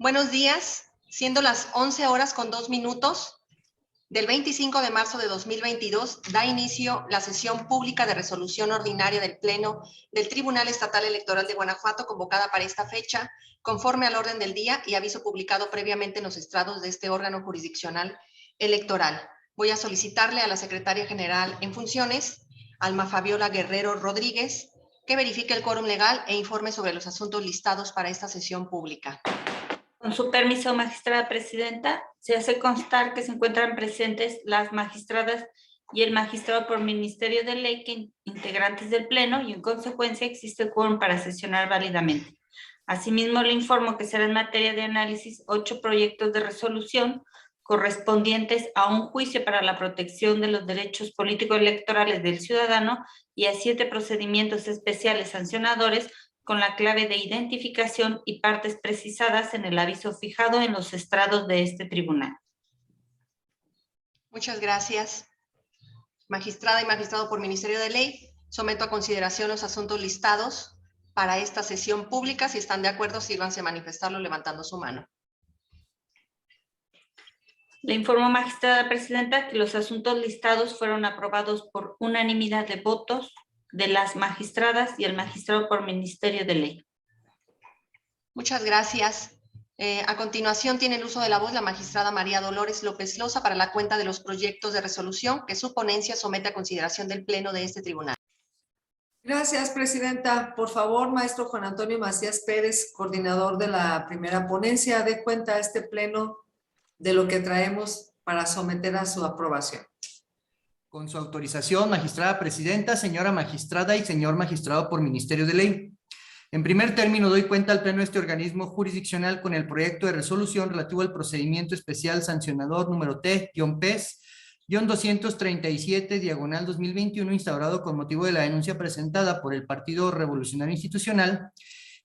Buenos días, siendo las 11:02 del 25 de marzo de 2022, da inicio la sesión pública de resolución ordinaria del Pleno del Tribunal Estatal Electoral de Guanajuato, convocada para esta fecha, conforme al orden del día y aviso publicado previamente en los estrados de este órgano jurisdiccional electoral. Voy a solicitarle a la Secretaria General en funciones, Alma Fabiola Guerrero Rodríguez, que verifique el quórum legal e informe sobre los asuntos listados para esta sesión pública. Con su permiso, magistrada presidenta, se hace constar que se encuentran presentes las magistradas y el magistrado por Ministerio de Ley, integrantes del Pleno, y en consecuencia existe quórum para sesionar válidamente. Asimismo, le informo que será en materia de análisis 8 proyectos de resolución correspondientes a un juicio para la protección de los derechos políticos electorales del ciudadano y a 7 procedimientos especiales sancionadores con la clave de identificación y partes precisadas en el aviso fijado en los estrados de este tribunal. Muchas gracias. Magistrada y magistrado por Ministerio de Ley, someto a consideración los asuntos listados para esta sesión pública. Si están de acuerdo, sírvanse a manifestarlo levantando su mano. Le informo, magistrada presidenta, que los asuntos listados fueron aprobados por unanimidad de votos de las magistradas y el magistrado por Ministerio de Ley. Muchas gracias. A continuación tiene el uso de la voz la magistrada María Dolores López Loza para la cuenta de los proyectos de resolución que su ponencia somete a consideración del Pleno de este tribunal. Gracias, presidenta. Por favor, maestro Juan Antonio Macías Pérez, coordinador de la primera ponencia, dé cuenta a este Pleno de lo que traemos para someter a su aprobación. Con su autorización, magistrada presidenta, señora magistrada y señor magistrado por Ministerio de Ley. En primer término, doy cuenta al Pleno de este organismo jurisdiccional con el proyecto de resolución relativo al procedimiento especial sancionador número T-PES-237/2021, instaurado con motivo de la denuncia presentada por el Partido Revolucionario Institucional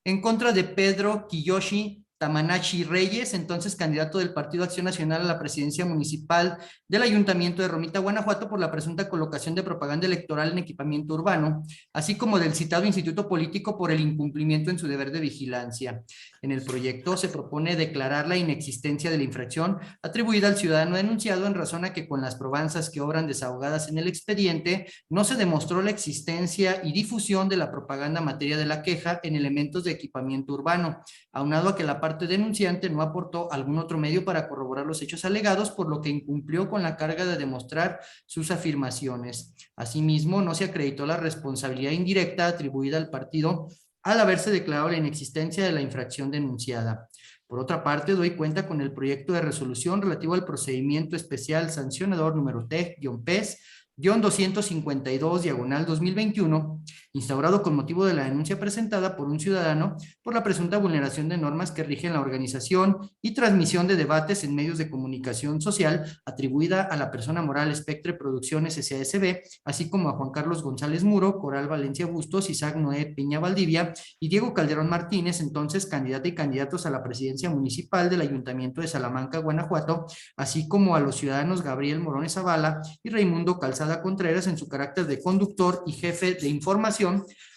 en contra de Pedro Kiyoshi Tamanashi Reyes, entonces candidato del Partido Acción Nacional a la presidencia municipal del Ayuntamiento de Romita, Guanajuato, por la presunta colocación de propaganda electoral en equipamiento urbano, así como del citado instituto político por el incumplimiento en su deber de vigilancia. En el proyecto se propone declarar la inexistencia de la infracción atribuida al ciudadano denunciado en razón a que con las probanzas que obran desahogadas en el expediente no se demostró la existencia y difusión de la propaganda materia de la queja en elementos de equipamiento urbano, aunado a que la parte denunciante no aportó algún otro medio para corroborar los hechos alegados, por lo que incumplió con la carga de demostrar sus afirmaciones. Asimismo, no se acreditó la responsabilidad indirecta atribuida al partido al haberse declarado la inexistencia de la infracción denunciada. Por otra parte, doy cuenta con el proyecto de resolución relativo al procedimiento especial sancionador número T-PES-252/2021, instaurado con motivo de la denuncia presentada por un ciudadano por la presunta vulneración de normas que rigen la organización y transmisión de debates en medios de comunicación social, atribuida a la persona moral Espectre Producciones S.A.S.B., así como a Juan Carlos González Muro, Coral Valencia Bustos, Isaac Noé Peña Valdivia y Diego Calderón Martínez, entonces candidata y candidatos a la presidencia municipal del Ayuntamiento de Salamanca, Guanajuato, así como a los ciudadanos Gabriel Morones Zavala y Raimundo Calzada Contreras en su carácter de conductor y jefe de información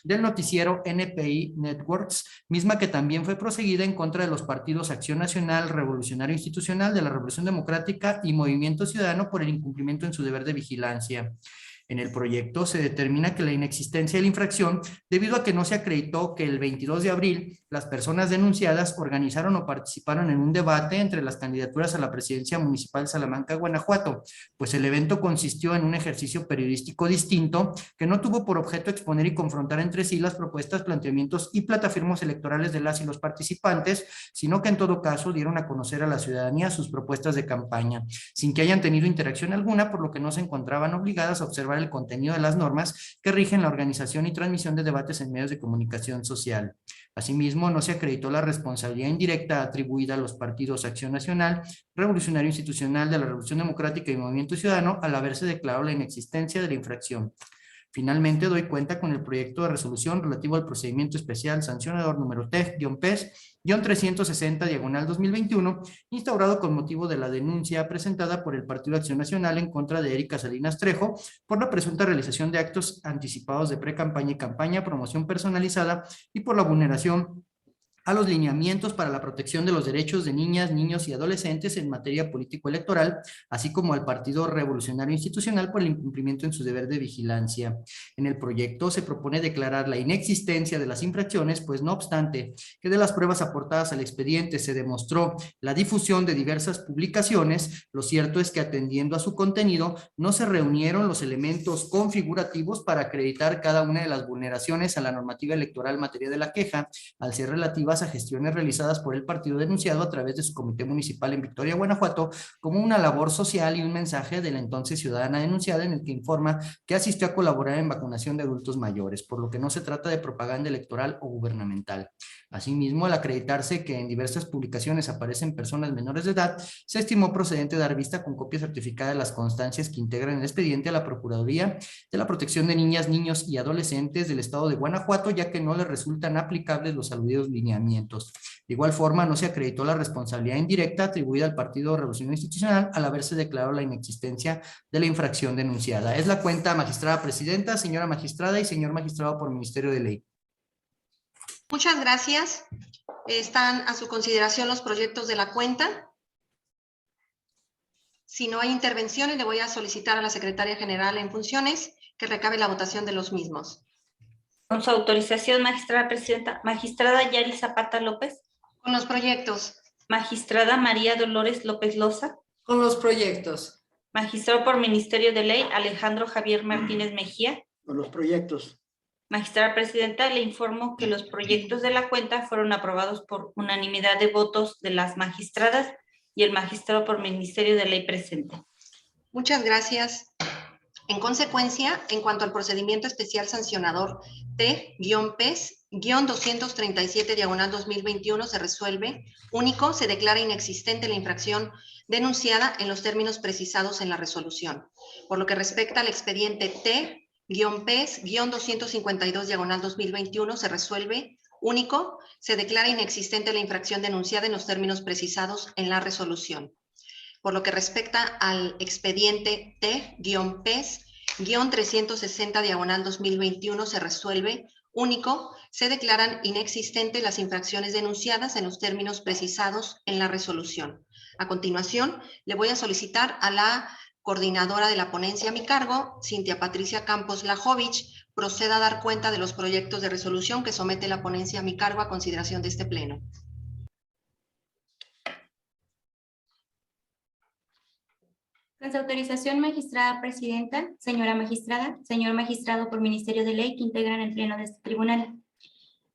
del noticiero NPI Networks, misma que también fue proseguida en contra de los partidos Acción Nacional, Revolucionario Institucional, de la Revolución Democrática y Movimiento Ciudadano por el incumplimiento en su deber de vigilancia. En el proyecto se determina que la inexistencia de la infracción, debido a que no se acreditó que el 22 de abril las personas denunciadas organizaron o participaron en un debate entre las candidaturas a la presidencia municipal de Salamanca, Guanajuato, pues el evento consistió en un ejercicio periodístico distinto que no tuvo por objeto exponer y confrontar entre sí las propuestas, planteamientos y plataformas electorales de las y los participantes, sino que en todo caso dieron a conocer a la ciudadanía sus propuestas de campaña, sin que hayan tenido interacción alguna, por lo que no se encontraban obligadas a observar el contenido de las normas que rigen la organización y transmisión de debates en medios de comunicación social. Asimismo, no se acreditó la responsabilidad indirecta atribuida a los partidos Acción Nacional, Revolucionario Institucional, de la Revolución Democrática y Movimiento Ciudadano al haberse declarado la inexistencia de la infracción. Finalmente, doy cuenta con el proyecto de resolución relativo al procedimiento especial sancionador número T-PES-360/2021, instaurado con motivo de la denuncia presentada por el Partido Acción Nacional en contra de Erika Salinas Trejo por la presunta realización de actos anticipados de pre-campaña y campaña, promoción personalizada y por la vulneración a los lineamientos para la protección de los derechos de niñas, niños y adolescentes en materia político-electoral, así como al Partido Revolucionario Institucional por el incumplimiento en su deber de vigilancia. En el proyecto se propone declarar la inexistencia de las infracciones, pues no obstante que de las pruebas aportadas al expediente se demostró la difusión de diversas publicaciones, lo cierto es que atendiendo a su contenido no se reunieron los elementos configurativos para acreditar cada una de las vulneraciones a la normativa electoral en materia de la queja, al ser relativas a gestiones realizadas por el partido denunciado a través de su comité municipal en Victoria, Guanajuato, como una labor social y un mensaje de la entonces ciudadana denunciada en el que informa que asistió a colaborar en vacunación de adultos mayores, por lo que no se trata de propaganda electoral o gubernamental. Asimismo, al acreditarse que en diversas publicaciones aparecen personas menores de edad, se estimó procedente dar vista con copia certificada de las constancias que integran el expediente a la Procuraduría de la Protección de Niñas, Niños y Adolescentes del Estado de Guanajuato, ya que no les resultan aplicables los aludidos lineamientos. De igual forma, no se acreditó la responsabilidad indirecta atribuida al Partido Revolucionario Institucional al haberse declarado la inexistencia de la infracción denunciada. Es la cuenta, magistrada presidenta, señora magistrada y señor magistrado por Ministerio de Ley. Muchas gracias. Están a su consideración los proyectos de la cuenta. Si no hay intervenciones, le voy a solicitar a la Secretaria General en funciones que recabe la votación de los mismos. Con su autorización, magistrada presidenta, magistrada Yari Zapata López, Con los proyectos. magistrada María Dolores López Loza, Con los proyectos. magistrado por Ministerio de Ley Alejandro Javier Martínez Mejía. Con los proyectos. Magistrada presidenta, le informo que los proyectos de la cuenta fueron aprobados por unanimidad de votos de las magistradas y el magistrado por Ministerio de Ley presente. Muchas gracias. En consecuencia, en cuanto al procedimiento especial sancionador T-PES-237/2021 se resuelve, único, se declara inexistente la infracción denunciada en los términos precisados en la resolución. Por lo que respecta al expediente T-PES-252/2021 se resuelve, único, se declara inexistente la infracción denunciada en los términos precisados en la resolución. Por lo que respecta al expediente T-PES-360/2021 se resuelve, único, se declaran inexistentes las infracciones denunciadas en los términos precisados en la resolución. A continuación, le voy a solicitar a la coordinadora de la ponencia a mi cargo, Cintia Patricia Campos Lajovich, proceda a dar cuenta de los proyectos de resolución que somete la ponencia a mi cargo a consideración de este pleno. Con su autorización, magistrada presidenta, señora magistrada, señor magistrado por Ministerio de Ley que integran el pleno de este tribunal.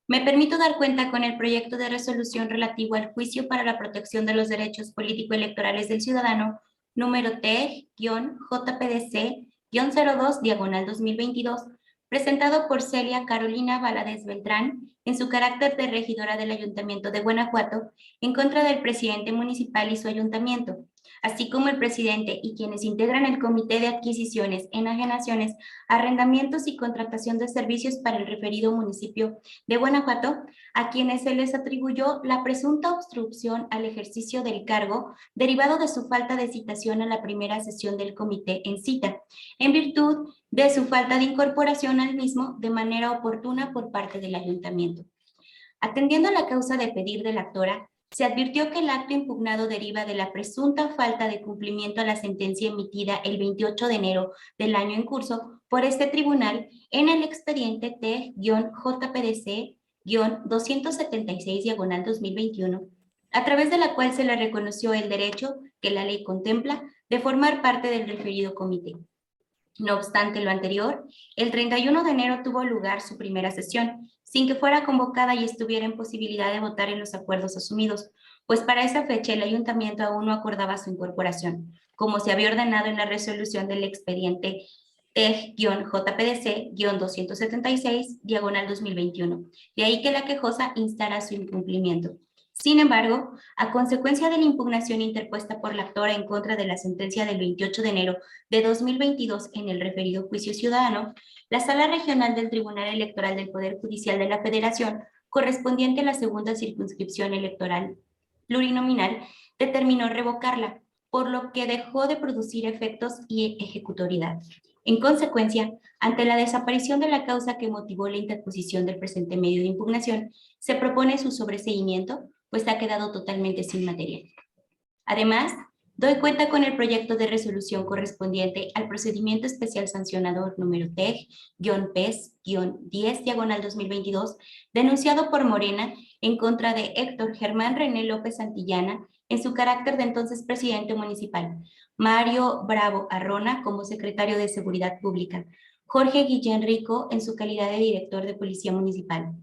Me permito dar cuenta con el proyecto de resolución relativo al juicio para la protección de los derechos político-electorales del ciudadano, número T-JPDC-02/2022, presentado por Celia Carolina Valadez Beltrán, en su carácter de regidora del Ayuntamiento de Guanajuato, en contra del presidente municipal y su ayuntamiento, así como el presidente y quienes integran el Comité de Adquisiciones, Enajenaciones, Arrendamientos y Contratación de Servicios para el referido municipio de Guanajuato, a quienes se les atribuyó la presunta obstrucción al ejercicio del cargo derivado de su falta de citación a la primera sesión del comité en cita, en virtud de su falta de incorporación al mismo de manera oportuna por parte del ayuntamiento. Atendiendo a la causa de pedir de la actora, se advirtió que el acto impugnado deriva de la presunta falta de cumplimiento a la sentencia emitida el 28 de enero del año en curso por este tribunal en el expediente T-JPDC-276/2021, a través de la cual se le reconoció el derecho que la ley contempla de formar parte del referido comité. No obstante lo anterior, el 31 de enero tuvo lugar su primera sesión, sin que fuera convocada y estuviera en posibilidad de votar en los acuerdos asumidos, pues para esa fecha el ayuntamiento aún no acordaba su incorporación, como se había ordenado en la resolución del expediente T-JPDC-276/2021. De ahí que la quejosa instara su incumplimiento. Sin embargo, a consecuencia de la impugnación interpuesta por la actora en contra de la sentencia del 28 de enero de 2022 en el referido juicio ciudadano, la Sala Regional del Tribunal Electoral del Poder Judicial de la Federación, correspondiente a la segunda circunscripción electoral plurinominal, determinó revocarla, por lo que dejó de producir efectos y ejecutoriedad. En consecuencia, ante la desaparición de la causa que motivó la interposición del presente medio de impugnación, se propone su sobreseimiento, pues ha quedado totalmente sin materia. Además, doy cuenta con el proyecto de resolución correspondiente al procedimiento especial sancionador número TEG-PES-10/2022, denunciado por Morena en contra de Héctor Germán René López Santillana en su carácter de entonces presidente municipal, Mario Bravo Arrona como secretario de Seguridad Pública, Jorge Guillén Rico en su calidad de director de Policía Municipal,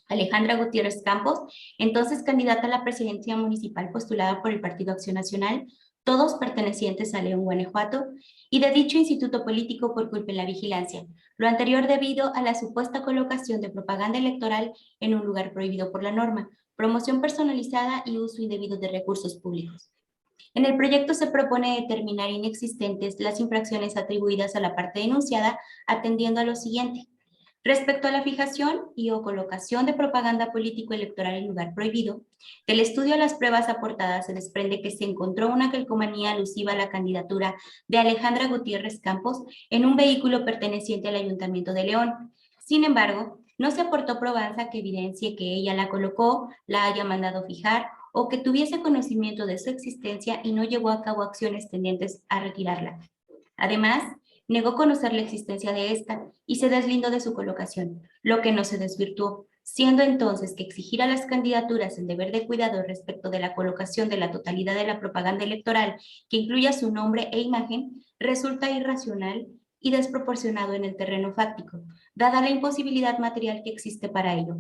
Alejandra Gutiérrez Campos, entonces candidata a la presidencia municipal postulada por el Partido Acción Nacional, todos pertenecientes a León, Guanajuato, y de dicho instituto político por culpa en la vigilancia, lo anterior debido a la supuesta colocación de propaganda electoral en un lugar prohibido por la norma, promoción personalizada y uso indebido de recursos públicos. En el proyecto se propone determinar inexistentes las infracciones atribuidas a la parte denunciada, atendiendo a lo siguiente. Respecto a la fijación y o colocación de propaganda político-electoral en lugar prohibido, del estudio de las pruebas aportadas se desprende que se encontró una calcomanía alusiva a la candidatura de Alejandra Gutiérrez Campos en un vehículo perteneciente al Ayuntamiento de León. Sin embargo, no se aportó probanza que evidencie que ella la colocó, la haya mandado fijar o que tuviese conocimiento de su existencia y no llevó a cabo acciones tendientes a retirarla. Además, negó conocer la existencia de esta y se deslindó de su colocación, lo que no se desvirtuó, siendo entonces que exigir a las candidaturas el deber de cuidado respecto de la colocación de la totalidad de la propaganda electoral que incluya su nombre e imagen resulta irracional y desproporcionado en el terreno fáctico, dada la imposibilidad material que existe para ello,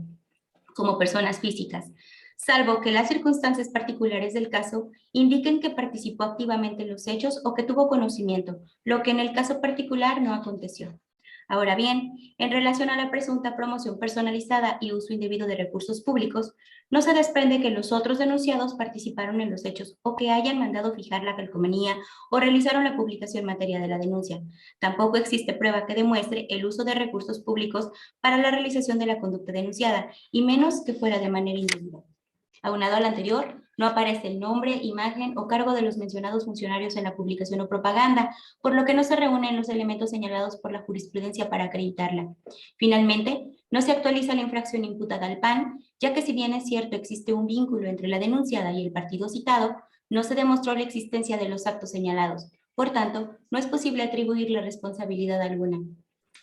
como personas físicas, salvo que las circunstancias particulares del caso indiquen que participó activamente en los hechos o que tuvo conocimiento, lo que en el caso particular no aconteció. Ahora bien, en relación a la presunta promoción personalizada y uso indebido de recursos públicos, no se desprende que los otros denunciados participaron en los hechos o que hayan mandado fijar la calcomanía o realizaron la publicación en materia de la denuncia. Tampoco existe prueba que demuestre el uso de recursos públicos para la realización de la conducta denunciada, y menos que fuera de manera indebida. Aunado al anterior, no aparece el nombre, imagen o cargo de los mencionados funcionarios en la publicación o propaganda, por lo que no se reúnen los elementos señalados por la jurisprudencia para acreditarla. Finalmente, no se actualiza la infracción imputada al PAN, ya que si bien es cierto existe un vínculo entre la denunciada y el partido citado, no se demostró la existencia de los actos señalados. Por tanto, no es posible atribuirle responsabilidad alguna.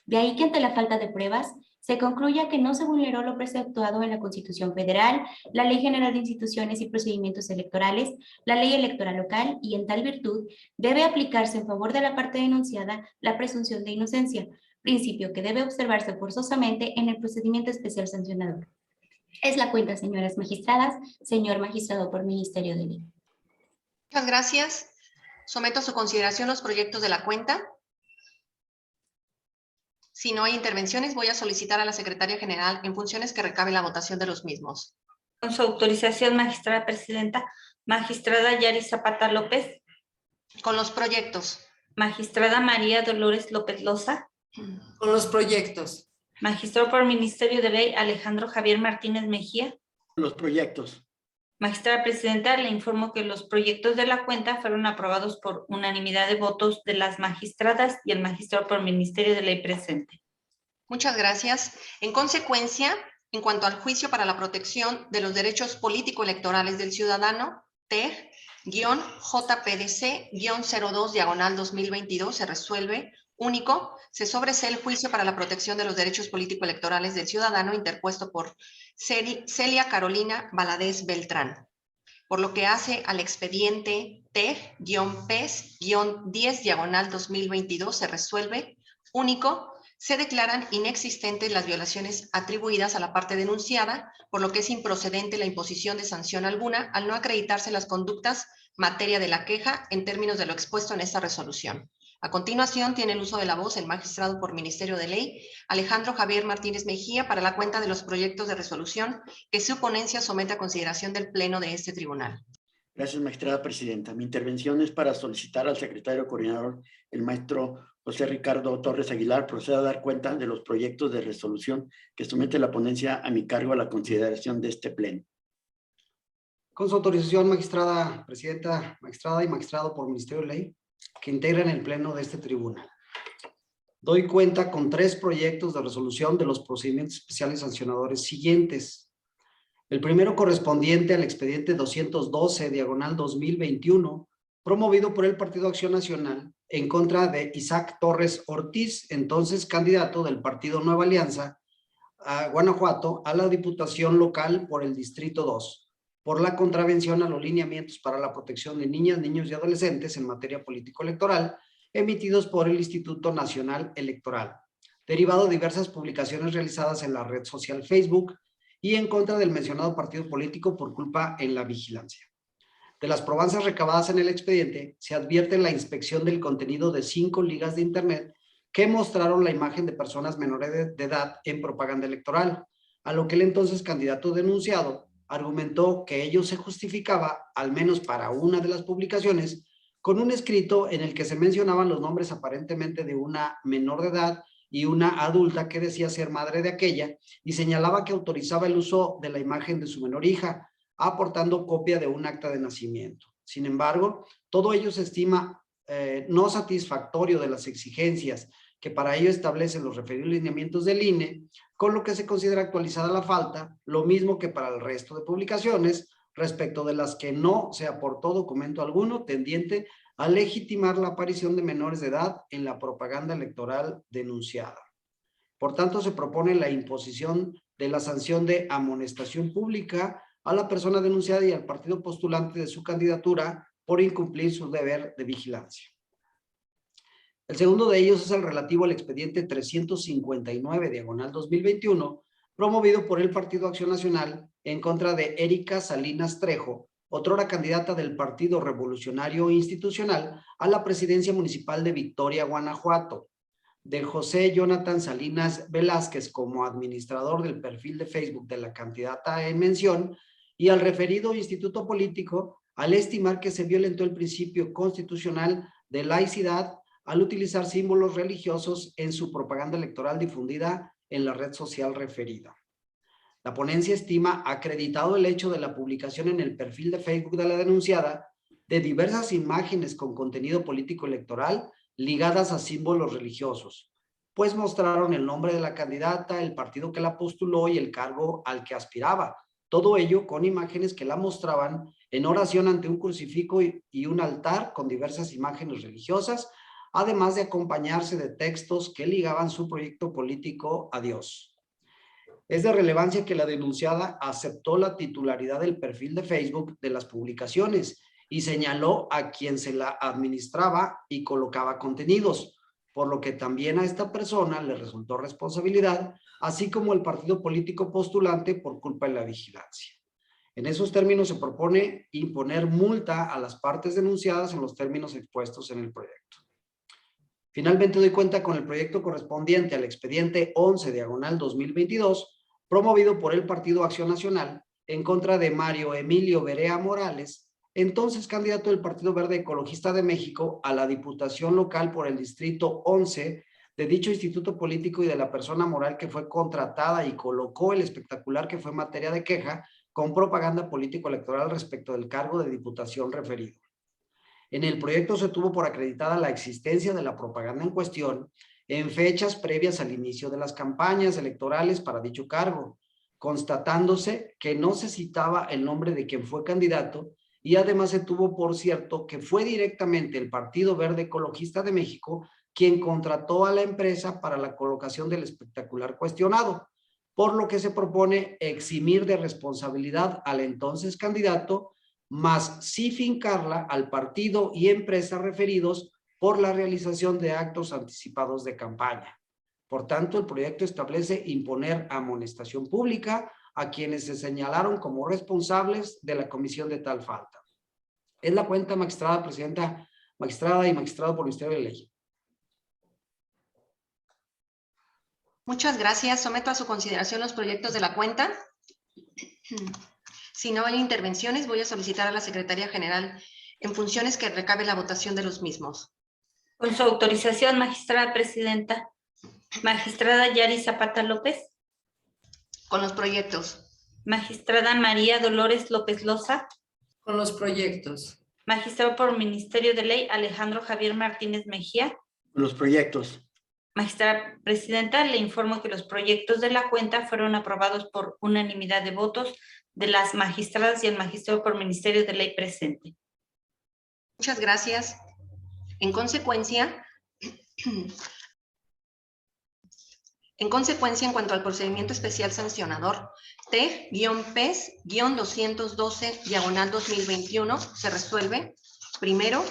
De ahí que ante la falta de pruebas, se concluya que no se vulneró lo preceptuado en la Constitución Federal, la Ley General de Instituciones y Procedimientos Electorales, la Ley Electoral Local, y en tal virtud debe aplicarse en favor de la parte denunciada la presunción de inocencia, principio que debe observarse forzosamente en el procedimiento especial sancionador. Es la cuenta, señoras magistradas, señor magistrado por Ministerio de Ley. Muchas gracias. Someto a su consideración los proyectos de la cuenta. Si no hay intervenciones, voy a solicitar a la Secretaria General en funciones que recabe la votación de los mismos. Con su autorización, magistrada presidenta, magistrada Yari Zapata López, Con los proyectos. magistrada María Dolores López Loza, Con los proyectos. magistrado por Ministerio de Ley Alejandro Javier Martínez Mejía. Los proyectos. Magistrada presidenta, le informo que los proyectos de la cuenta fueron aprobados por unanimidad de votos de las magistradas y el magistrado por Ministerio de Ley presente. Muchas gracias. En consecuencia, en cuanto al juicio para la protección de los derechos político-electorales del ciudadano, TEG-JPDC-02/2022 se resuelve. Único, se sobresee el juicio para la protección de los derechos político-electorales del ciudadano interpuesto por Celia Carolina Valadez Beltrán. Por lo que hace al expediente TEG-PES-10/2022 se resuelve. Único, se declaran inexistentes las violaciones atribuidas a la parte denunciada, por lo que es improcedente la imposición de sanción alguna al no acreditarse las conductas materia de la queja en términos de lo expuesto en esta resolución. A continuación, tiene el uso de la voz el magistrado por Ministerio de Ley, Alejandro Javier Martínez Mejía, para la cuenta de los proyectos de resolución que su ponencia somete a consideración del Pleno de este tribunal. Gracias, magistrada presidenta. Mi intervención es para solicitar al secretario coordinador, el maestro José Ricardo Torres Aguilar, proceda a dar cuenta de los proyectos de resolución que somete la ponencia a mi cargo a la consideración de este Pleno. Con su autorización, magistrada presidenta, magistrada y magistrado por Ministerio de Ley, que integran el Pleno de este tribunal. doy cuenta con 3 proyectos de resolución de los procedimientos especiales sancionadores siguientes. El primero correspondiente al expediente 212/2021, promovido por el Partido Acción Nacional en contra de Isaac Torres Ortiz, entonces candidato del Partido Nueva Alianza a Guanajuato a la Diputación Local por el Distrito 2, por la contravención a los lineamientos para la protección de niñas, niños y adolescentes en materia político-electoral emitidos por el Instituto Nacional Electoral, derivado de diversas publicaciones realizadas en la red social Facebook y en contra del mencionado partido político por culpa en la vigilancia. De las probanzas recabadas en el expediente, se advierte la inspección del contenido de 5 ligas de Internet que mostraron la imagen de personas menores de edad en propaganda electoral, a lo que el entonces candidato denunciado argumentó que ello se justificaba, al menos para una de las publicaciones, con un escrito en el que se mencionaban los nombres aparentemente de una menor de edad y una adulta que decía ser madre de aquella, y señalaba que autorizaba el uso de la imagen de su menor hija, aportando copia de un acta de nacimiento. Sin embargo, todo ello se estima no satisfactorio de las exigencias que para ello establecen los referidos lineamientos del INE, con lo que se considera actualizada la falta, lo mismo que para el resto de publicaciones, respecto de las que no se aportó documento alguno tendiente a legitimar la aparición de menores de edad en la propaganda electoral denunciada. Por tanto, se propone la imposición de la sanción de amonestación pública a la persona denunciada y al partido postulante de su candidatura por incumplir su deber de vigilancia. El segundo de ellos es el relativo al expediente 359/2021, promovido por el Partido Acción Nacional en contra de Erika Salinas Trejo, otrora candidata del Partido Revolucionario Institucional a la presidencia municipal de Victoria, Guanajuato, de José Jonathan Salinas Velázquez como administrador del perfil de Facebook de la candidata en mención, y al referido instituto político al estimar que se violentó el principio constitucional de laicidad al utilizar símbolos religiosos en su propaganda electoral difundida en la red social referida. La ponencia estima acreditado el hecho de la publicación en el perfil de Facebook de la denunciada de diversas imágenes con contenido político electoral ligadas a símbolos religiosos, pues mostraron el nombre de la candidata, el partido que la postuló y el cargo al que aspiraba. Todo ello con imágenes que la mostraban en oración ante un crucifijo y un altar con diversas imágenes religiosas, además de acompañarse de textos que ligaban su proyecto político a Dios. Es de relevancia que la denunciada aceptó la titularidad del perfil de Facebook de las publicaciones y señaló a quien se la administraba y colocaba contenidos, por lo que también a esta persona le resultó responsabilidad, así como el partido político postulante por culpa de la vigilancia. En esos términos se propone imponer multa a las partes denunciadas en los términos expuestos en el proyecto. Finalmente doy cuenta con el proyecto correspondiente al expediente 11/2022, promovido por el Partido Acción Nacional en contra de Mario Emilio Berea Morales, entonces candidato del Partido Verde Ecologista de México a la Diputación Local por el Distrito 11 de dicho instituto político y de la persona moral que fue contratada y colocó el espectacular que fue materia de queja con propaganda político-electoral respecto del cargo de diputación referido. En el proyecto se tuvo por acreditada la existencia de la propaganda en cuestión en fechas previas al inicio de las campañas electorales para dicho cargo, constatándose que no se citaba el nombre de quien fue candidato y además se tuvo por cierto que fue directamente el Partido Verde Ecologista de México quien contrató a la empresa para la colocación del espectacular cuestionado, por lo que se propone eximir de responsabilidad al entonces candidato, más sí fincarla al partido y empresa referidos por la realización de actos anticipados de campaña. Por tanto, el proyecto establece imponer amonestación pública a quienes se señalaron como responsables de la comisión de tal falta. Es la cuenta, magistrada presidenta, magistrada y magistrado por el Ministerio de Ley. Muchas gracias. Someto a su consideración los proyectos de la cuenta. Si no hay intervenciones, voy a solicitar a la Secretaría General en funciones que recabe la votación de los mismos. Con su autorización, magistrada presidenta. Magistrada Yari Zapata López. Con los proyectos. Magistrada María Dolores López Loza. Con los proyectos. Magistrado por Ministerio de Ley Alejandro Javier Martínez Mejía. Los proyectos. Magistrada presidenta, le informo que los proyectos de la cuenta fueron aprobados por unanimidad de votos de las magistradas y el magistrado por ministerio de ley presente. Muchas gracias. En consecuencia, en cuanto al procedimiento especial sancionador, T-PES-212-2021 se resuelve. Primero,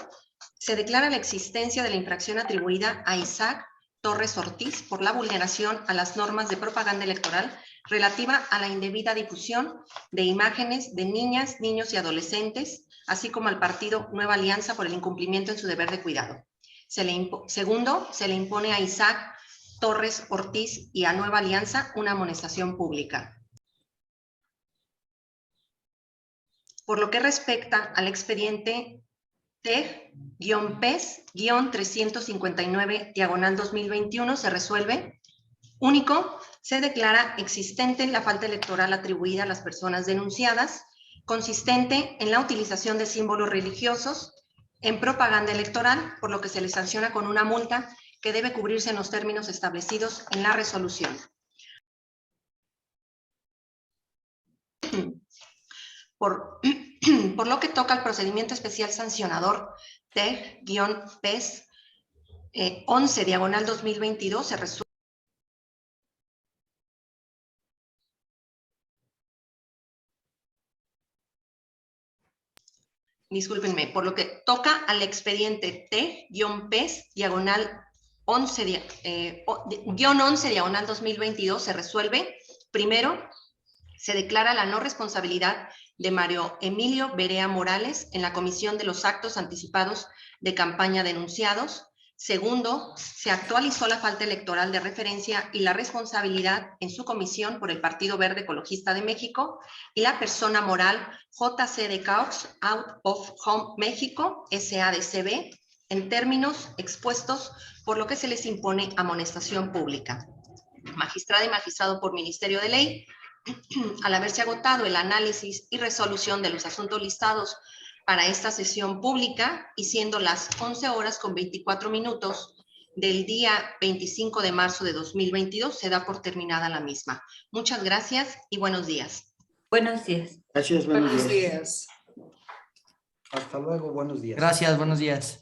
se declara la existencia de la infracción atribuida a Isaac Torres Ortiz por la vulneración a las normas de propaganda electoral relativa a la indebida difusión de imágenes de niñas, niños y adolescentes, así como al partido Nueva Alianza por el incumplimiento en su deber de cuidado. Segundo, se le impone a Isaac Torres Ortiz y a Nueva Alianza una amonestación pública. Por lo que respecta al expediente T-PES-359-2021 se resuelve. Único, se declara existente la falta electoral atribuida a las personas denunciadas, consistente en la utilización de símbolos religiosos en propaganda electoral, por lo que se les sanciona con una multa que debe cubrirse en los términos establecidos en la resolución. Por lo que toca al procedimiento especial sancionador TEG-PES 11/2022 se resuelve. Discúlpenme, por lo que toca al expediente T-PES 11/2022 se resuelve. Primero, se declara la no responsabilidad de Mario Emilio Berea Morales en la comisión de los actos anticipados de campaña denunciados. Segundo, se actualizó la falta electoral de referencia y la responsabilidad en su comisión por el Partido Verde Ecologista de México y la persona moral JC de Caux Out of Home México, SADCB, en términos expuestos, por lo que se les impone amonestación pública. Magistrada y magistrado por Ministerio de Ley, al haberse agotado el análisis y resolución de los asuntos listados para esta sesión pública y siendo las 11:24 del día 25 de marzo de 2022, se da por terminada la misma. Muchas gracias y buenos días. Buenos días. Gracias, buenos Buenos días. días. Hasta luego, buenos días. Gracias, buenos días.